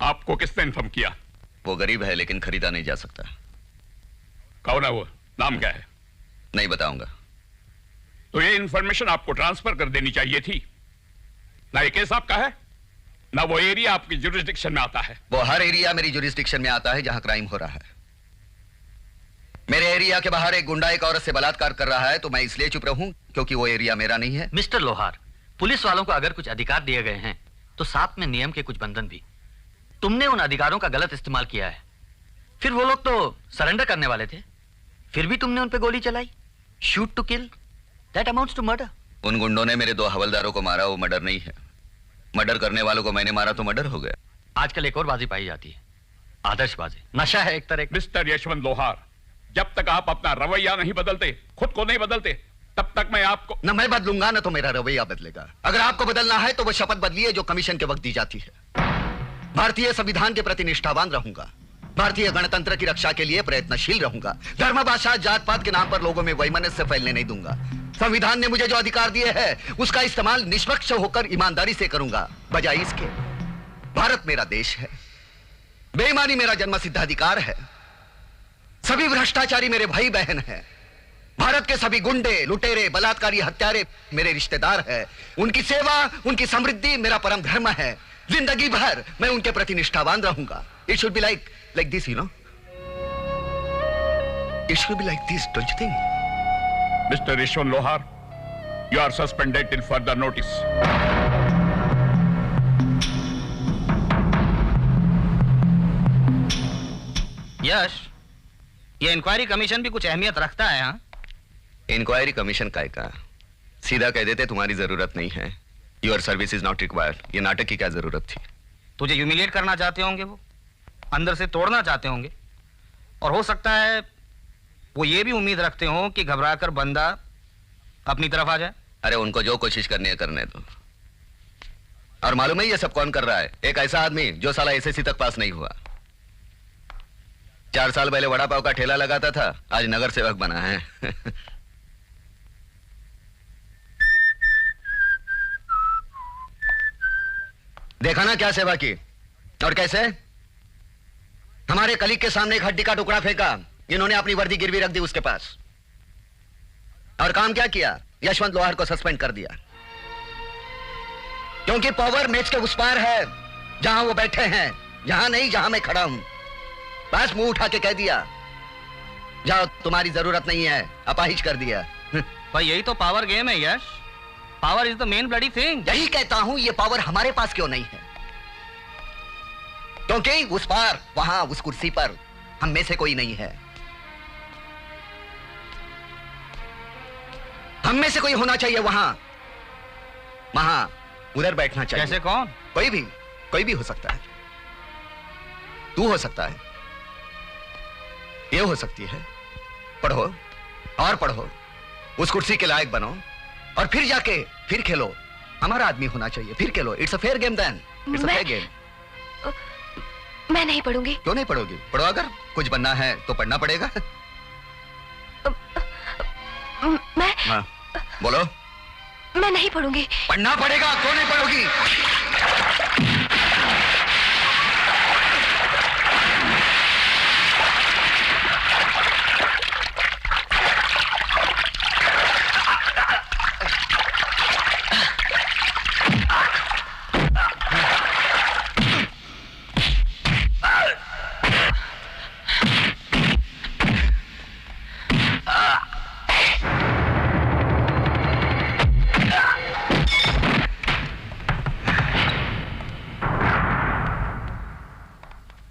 आपको किसने इन्फॉर्म किया? वो गरीब है लेकिन खरीदा नहीं जा सकता। कौन है वो? नाम क्या है? नहीं बताऊंगा। तो ये इन्फॉर्मेशन आपको ट्रांसफर कर देनी चाहिए थी ना। ये केस आपका है ना वो एरिया आपकी जुरिस्डिक्शन में आता है। वो हर एरिया मेरी जुरिस्डिक्शन में आता है जहां क्राइम हो रहा है। मेरे एरिया के बाहर एक गुंडा एक औरत से बलात्कार कर रहा है तो मैं इसलिए चुप रहूं क्योंकि वो एरिया मेरा नहीं है। मिस्टर लोहार, पुलिस वालों को अगर कुछ अधिकार दिए गए हैं तो साथ में नियम के कुछ बंधन भी। तुमने उन अधिकारों का गलत इस्तेमाल किया है। फिर वो लोग तो सरेंडर करने वाले थे, फिर भी तुमने उन पे गोली चलाई। Shoot to kill, that amounts to murder. उन गुंडों ने मेरे 2 हवलदारों को मारा, वो मर्डर नहीं है। मर्डर करने वालों को मैंने मारा तो मर्डर हो गया। आजकल एक और बाजी पाई जाती है, आदर्शबाजी। नशा है एक तरह का। मिस्टर यशवंत लोहार, जब तक आप अपना रवैया नहीं बदलते, खुद को नहीं बदलते, तब तक मैं आपको न मैं बदलूंगा न तो मेरा रवैया बदलेगा। अगर आपको बदलना है तो वो शपथ बदलिए जो कमीशन के वक्त दी जाती है। भारतीय संविधान के प्रति निष्ठावान रहूंगा, भारतीय गणतंत्र की रक्षा के लिए प्रयत्नशील रहूंगा, धर्म भाषा जात पात के नाम पर लोगों में वैमनस्य फैलने नहीं दूंगा। संविधान ने मुझे जो अधिकार दिए हैं उसका इस्तेमाल निष्पक्ष होकर ईमानदारी से करूंगा, बजाय इसके। भारत मेरा देश है, बेईमानी मेरा जन्मसिद्ध अधिकार है, सभी भ्रष्टाचारी मेरे भाई बहन हैं, भारत के सभी गुंडे लुटेरे बलात्कारी हत्यारे मेरे रिश्तेदार हैं। उनकी सेवा उनकी समृद्धि मेरा परम धर्म है। जिंदगी भर मैं उनके प्रति निष्ठावान रहूंगा। It should be like this, you know, it should be like this, don't you think? Mister Yashwant Lohar, you are suspended till further notice. Yash, ये इंक्वायरी कमीशन भी कुछ अहमियत रखता है? हाँ, इंक्वायरी कमीशन काय का? सीधा कह देते तुम्हारी जरूरत नहीं है, your service is not required. ये नाटक की क्या जरूरत थी? तुझे ह्यूमिलिएट करना चाहते होंगे, वो अंदर से तोड़ना चाहते होंगे, और हो सकता है वो ये भी उम्मीद रखते हो कि घबराकर बंदा अपनी तरफ आ जाए। अरे उनको जो कोशिश करनी है करने दो। और मालूम है ये सब कौन कर रहा है? एक ऐसा आदमी जो साला एसएससी तक पास नहीं हुआ। 4 साल पहले वड़ा पाव का ठेला लगाता था, आज नगर सेवक बना है। देखा ना क्या सेवा की, और कैसे हमारे कलीग के सामने एक हड्डी का टुकड़ा फेंका। इन्होंने अपनी वर्दी गिरवी रख दी उसके पास, और काम क्या किया? यशवंत लोहार को सस्पेंड कर दिया, क्योंकि पावर मैच के उस पार है जहां वो बैठे हैं, यहां नहीं जहां मैं खड़ा हूं। बस मुंह उठा के कह दिया, जाओ तुम्हारी जरूरत नहीं है, अपाहिज कर दिया। भाई यही तो पावर गेम है Yash. Power is the main bloody thing. यही कहता हूं, ये पावर हमारे पास क्यों नहीं है? क्योंकि उस पार वहां उस कुर्सी पर हम में से कोई नहीं है। हम में से कोई होना चाहिए वहां उधर बैठना चाहिए। कैसे? कौन? कोई भी हो सकता है। तू हो सकता है, ये हो सकती है। पढ़ो और पढ़ो, उस कुर्सी के लायक बनो, और फिर जाके फिर खेलो। हमारा आदमी होना चाहिए, फिर खेलो। It's a fair game then, it's a fair game. मैं नहीं पढ़ूंगी। क्यों नहीं पढ़ोगी? पढ़ो, अगर कुछ बनना है तो पढ़ना पड़ेगा। मैं हाँ, बोलो। मैं नहीं पढ़ूंगी। पढ़ना पड़ेगा, क्यों नहीं पढ़ोगी?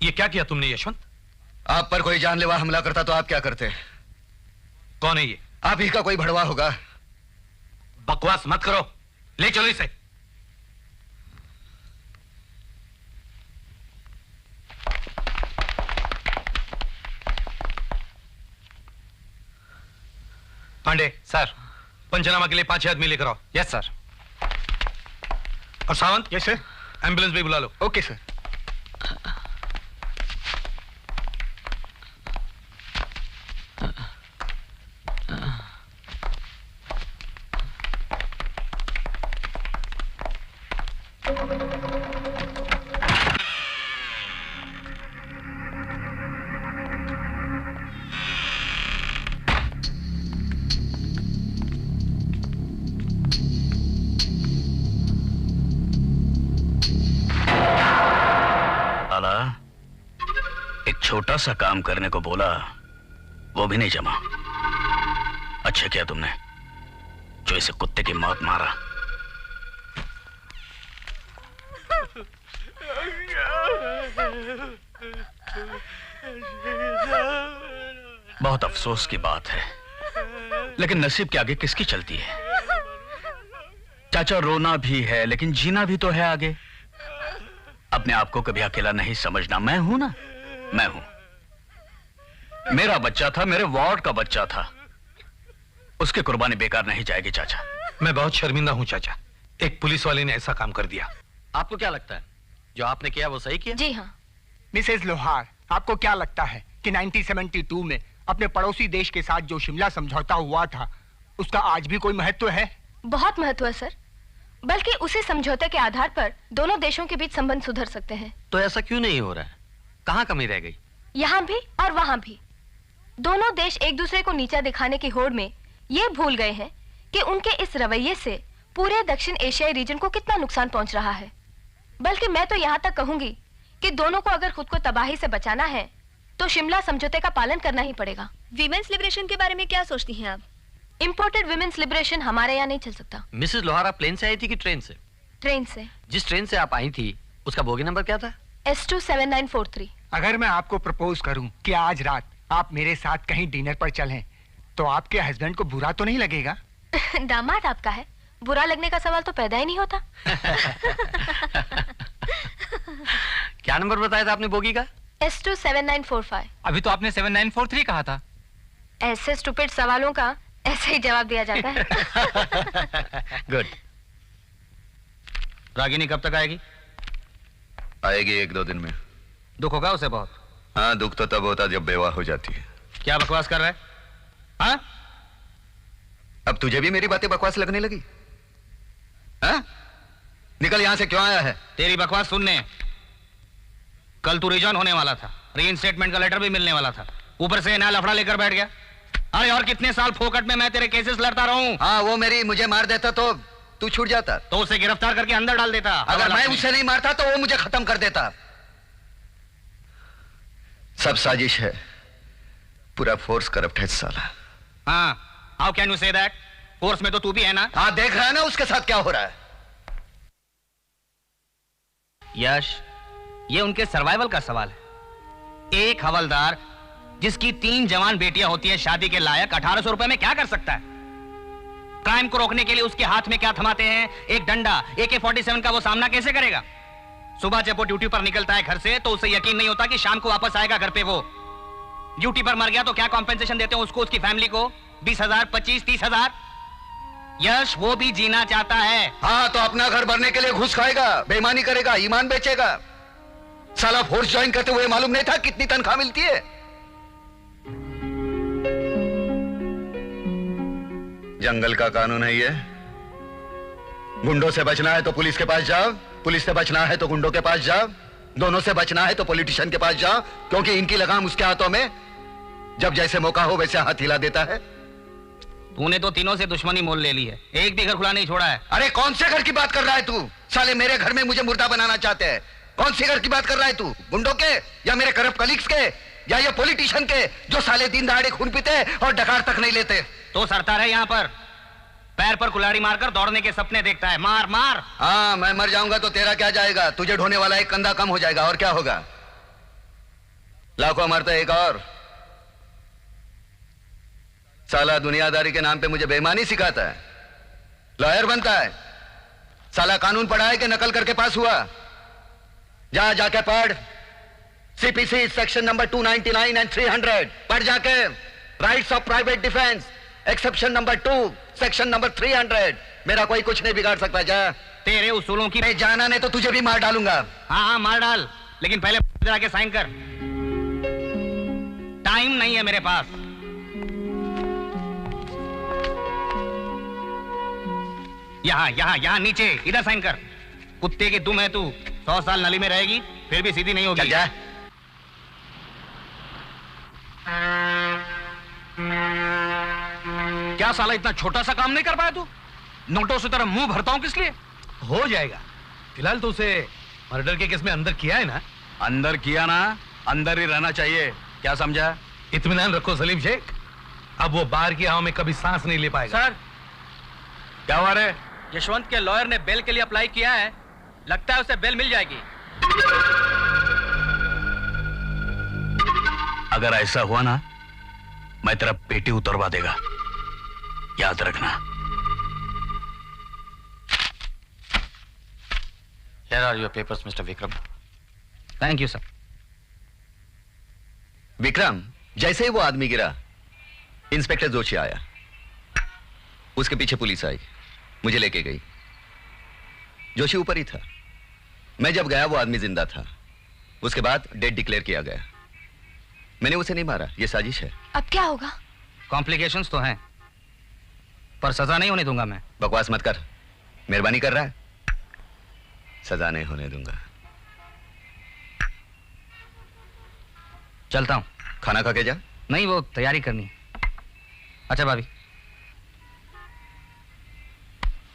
ये क्या किया तुमने यशवंत? आप पर कोई जानलेवा हमला करता तो आप क्या करते? कौन है ये? आप ही का कोई भड़वा होगा। बकवास मत करो, ले चलो इसे। पांडे सर, पंचनामा के लिए 5 आदमी लेकर आओ। Yes sir. और सावंत, यस सर। एम्बुलेंस भी बुला लो। Okay sir. छोटा सा काम करने को बोला, वो भी नहीं जमा। अच्छा किया तुमने जो इसे कुत्ते की मौत मारा। बहुत अफसोस की बात है, लेकिन नसीब के आगे किसकी चलती है। चाचा, रोना भी है लेकिन जीना भी तो है आगे। अपने आप को कभी अकेला नहीं समझना। मैं हूं ना, मैं हूं। मेरा बच्चा था, मेरे वार्ड का बच्चा था, उसकी कुर्बानी बेकार नहीं जाएगी चाचा। मैं बहुत शर्मिंदा हूं चाचा, एक पुलिस वाले ने ऐसा काम कर दिया। आपको क्या लगता है जो आपने किया वो सही किया? जी हाँ। मिसेस लोहार, आपको क्या लगता है कि 1972 में अपने पड़ोसी देश के साथ जो शिमला समझौता हुआ था उसका आज भी कोई महत्व है? बहुत महत्व है सर। बल्कि उसी समझौते के आधार पर दोनों देशों के बीच संबंध सुधर सकते हैं। तो ऐसा क्यों नहीं हो रहा है? कहाँ कमी रह गई? यहाँ भी और वहाँ भी। दोनों देश एक दूसरे को नीचा दिखाने की होड़ में ये भूल गए हैं कि उनके इस रवैये से पूरे दक्षिण एशियाई रीजन को कितना नुकसान पहुंच रहा है। बल्कि मैं तो यहाँ तक कहूंगी कि दोनों को अगर खुद को तबाही से बचाना है तो शिमला समझौते का पालन करना ही पड़ेगा। वीमेंस लिबरेशन के बारे में क्या सोचती हैं आप? इम्पोर्टेड विमेंस लिबरेशन हमारे यहाँ नहीं चल सकता। मिसेस लोहारा प्लेन से आई थी कि ट्रेन से? ट्रेन से। जिस ट्रेन से आप आई थी उसका बोगी नंबर क्या था? S27943। अगर मैं आपको प्रपोज करूं कि आज रात आप मेरे साथ कहीं डिनर पर चलें तो आपके हस्बैंड को बुरा तो नहीं लगेगा? दामाद आपका है, बुरा लगने का सवाल तो पैदा ही नहीं होता। क्या नंबर बताया था आपने बोगी का? S27945। अभी तो आपने 7943 कहा था। ऐसे स्टूपिड सवालों का ऐसे ही जवाब दिया जाता है। गुड। रागिनी कब तक आएगी? आएगी 1-2 दिन में। दुख होगा उसे बहुत? हाँ, दुख तो तब होता जब बेवा हो जाती है। क्या बकवास कर रहा है? हाँ? अब तुझे भी मेरी बातें बकवास लगने लगी? हाँ? निकल यहां से, क्यों आया है? तेरी बकवास सुनने। कल तू रिजॉइन होने वाला था, रीइंस्टेटमेंट का लेटर भी मिलने वाला था, ऊपर से नया लफड़ा लेकर बैठ गया। अरे और कितने साल फोकट में मैं तेरे केसेस लड़ता रहा हूं। हाँ, वो मेरी मुझे मार देता तो तू छूट जाता। तो उसे गिरफ्तार करके अंदर डाल देता। अगर मैं उसे नहीं मारता तो वो मुझे खत्म कर देता। सब साजिश है, पूरा फोर्स करप्ट है साला। हाँ, how can you say that? Force में तो तू भी है ना? हाँ, देख रहा है ना उसके साथ क्या हो रहा है। यश, ये उनके सर्वाइवल का सवाल है। एक हवलदार जिसकी 3 जवान बेटियां होती हैं शादी के लायक 1800 रुपए में क्या कर सकता है? क्राइम को रोकने के लिए उसके हाथ में क्या थमाते हैं? एक डंडा। AK-47 का वो सामना कैसे करेगा? सुबह जब वो ड्यूटी पर निकलता है घर से तो उसे यकीन नहीं होता कि शाम को वापस आएगा घर पे। वो ड्यूटी पर मर गया तो क्या कॉम्पेंसेशन देते हैं उसको, उसकी फैमिली को? 20,000, 25,000, 30,000। यश, वो भी जीना चाहता है। हाँ, तो अपना घर भरने के लिए घुस खाएगा, बेईमानी करेगा, ईमान बेचेगा। साला फोर्स ज्वाइन करते हुए मालूम नहीं था कितनी तनख्वाह मिलती है। जंगल का कानून है ये। गुंडों से बचना है तो पुलिस के पास जाओ, पुलिस से बचना है तो गुंडों के पास जाओ, दोनों से बचना है तो पॉलिटिशियन के पास जाओ, क्योंकि इनकी लगाम उसके हाथों में जब जैसे मौका हो वैसे हाथ हिला देता है। तूने तो तीनों से दुश्मनी मोल ले ली है, एक भी घर खुला नहीं छोड़ा है। अरे कौन से घर की बात कर रहा है तू? साले मेरे घर में मुझे मुर्दा बनाना चाहते हैं। कौन सी घर की बात कर रहा है तू? गुंडों के या मेरे करप्ट कलीग्स के या ये पॉलिटिशियन के जो साले दिन दहाड़े खून पीते और डकार तक नहीं लेते? तो सरदार है यहाँ पर, पैर पर कुल्हाड़ी मारकर दौड़ने के सपने देखता है। मार मार। हाँ, मैं मर जाऊंगा तो तेरा क्या जाएगा? तुझे ढोने वाला एक कंधा कम हो जाएगा, और क्या होगा? लाखों मरते एक और। साला दुनियादारी के नाम पे मुझे बेईमानी सिखाता है, लॉयर बनता है। साला कानून पढ़ा है कि नकल करके पास हुआ? जा जाके पढ़ CPC सेक्शन नंबर 299 एंड 300 पढ़ जाके। Rights of private defence exception number 2 section number 300। मेरा कोई कुछ नहीं बिगाड़ सकता। जा। तेरे उसूलों की जाना नहीं तो तुझे भी मार डालूंगा। हाँ हाँ, मार डाल, लेकिन पहले जाके साइन कर। टाइम नहीं है मेरे पास। यहाँ यहाँ यहाँ नीचे, इधर साइन कर। कुत्ते की दुम है तू, 100 साल नली में रहेगी फिर भी सीधी नहीं होगी। चल जा। क्या साला इतना छोटा सा काम नहीं कर पाया तू? नोटों से तेरा मुंह भरता हूं किस लिए? हो जाएगा। फिलहाल तो उसे मर्डर के केस में अंदर किया है ना? अंदर किया ना, अंदर ही रहना चाहिए, क्या समझा? इत्मीनान रखो सलीम शेख, अब वो बाहर की हवा में कभी सांस नहीं ले पाएगा। सर, क्या हुआ रे? यशवंत के लॉयर ने बेल के लिए अप्लाई किया है, लगता है उसे बेल मिल जाएगी। अगर ऐसा हुआ ना, मैं तेरा पेटी उतरवा देगा, याद रखना। Here are your papers, Mr. Vikram. Thank you sir. Vikram, जैसे ही वो आदमी गिरा, इंस्पेक्टर जोशी आया, उसके पीछे पुलिस आई, मुझे लेके गई। जोशी ऊपर ही था। मैं जब गया वो आदमी जिंदा था। उसके बाद डेड डिक्लेयर किया गया। मैंने उसे नहीं मारा, ये साजिश है। अब क्या होगा? कॉम्प्लिकेशंस तो हैं, पर सजा नहीं होने दूंगा मैं। बकवास मत कर, मेहरबानी कर रहा है। सजा नहीं होने दूंगा। चलता हूं। खाना खा के जा। नहीं, वो तैयारी करनी है। अच्छा भाभी।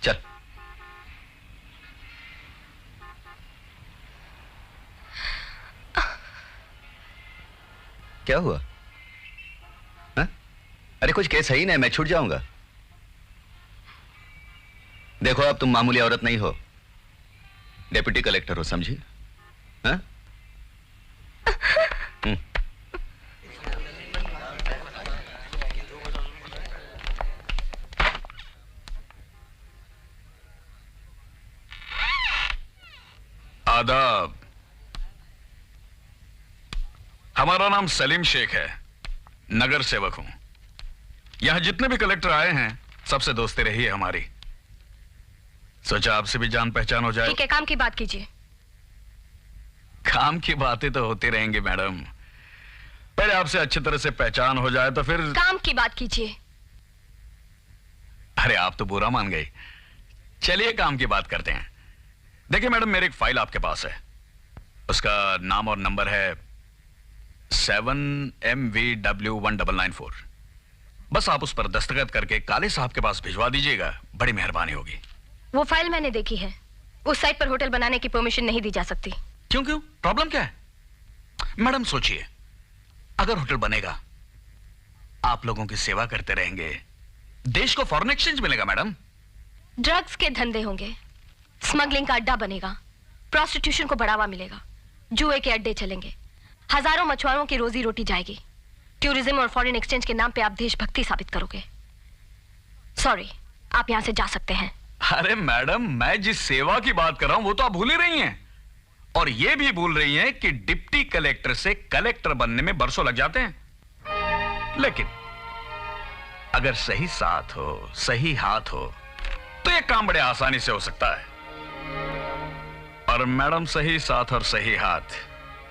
चल। क्या हुआ? हा? अरे कुछ केस है ही नहीं, मैं छूट जाऊंगा। देखो, अब तुम मामूली औरत नहीं हो, डेप्यूटी कलेक्टर हो, समझी? हाँ? आदाब। हमारा नाम सलीम शेख है, नगर सेवक हूं। यहां जितने भी कलेक्टर आए हैं, सबसे दोस्ती रही है हमारी। सोचा आपसे भी जान पहचान हो जाए। ठीक है, काम की बात कीजिए। काम की बातें तो होती रहेंगी मैडम, पहले आपसे अच्छी तरह से पहचान हो जाए तो फिर। काम की बात कीजिए। अरे आप तो बुरा मान गई। चलिए काम की बात करते हैं। देखिए मैडम, मेरी एक फाइल आपके पास है, उसका नाम और नंबर है 7MVW1994। बस आप उस पर दस्तखत करके काले साहब के पास भिजवा दीजिएगा, बड़ी मेहरबानी होगी। वो फाइल मैंने देखी है। उस साइट पर होटल बनाने की परमिशन नहीं दी जा सकती। क्यों? प्रॉब्लम क्या है? मैडम सोचिए, अगर होटल बनेगा, आप लोगों की सेवा करते रहेंगे, देश को फॉरेन एक्सचेंज मिलेगा मैडम। ड्रग्स के धंधे होंगे, स्मगलिंग का अड्डा बनेगा, प्रोस्टिट्यूशन को बढ़ावा मिलेगा, जुए के अड्डे चलेंगे, हजारों मछुआरों की रोजी रोटी जाएगी। टूरिज्म और फॉरेन एक्सचेंज के नाम पे आप देशभक्ति साबित करोगे। सॉरी, आप यहां से जा सकते हैं। अरे मैडम, मैं जिस सेवा की बात कर रहा हूं वो तो आप भूल ही रही हैं, और ये भी भूल रही हैं कि डिप्टी कलेक्टर से कलेक्टर बनने में बरसों लग जाते हैं। लेकिन अगर सही साथ हो, सही हाथ हो, तो ये काम बड़े आसानी से हो सकता है। और मैडम, सही साथ और सही हाथ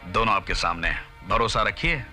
दोनों आपके सामने है, भरोसा रखिए।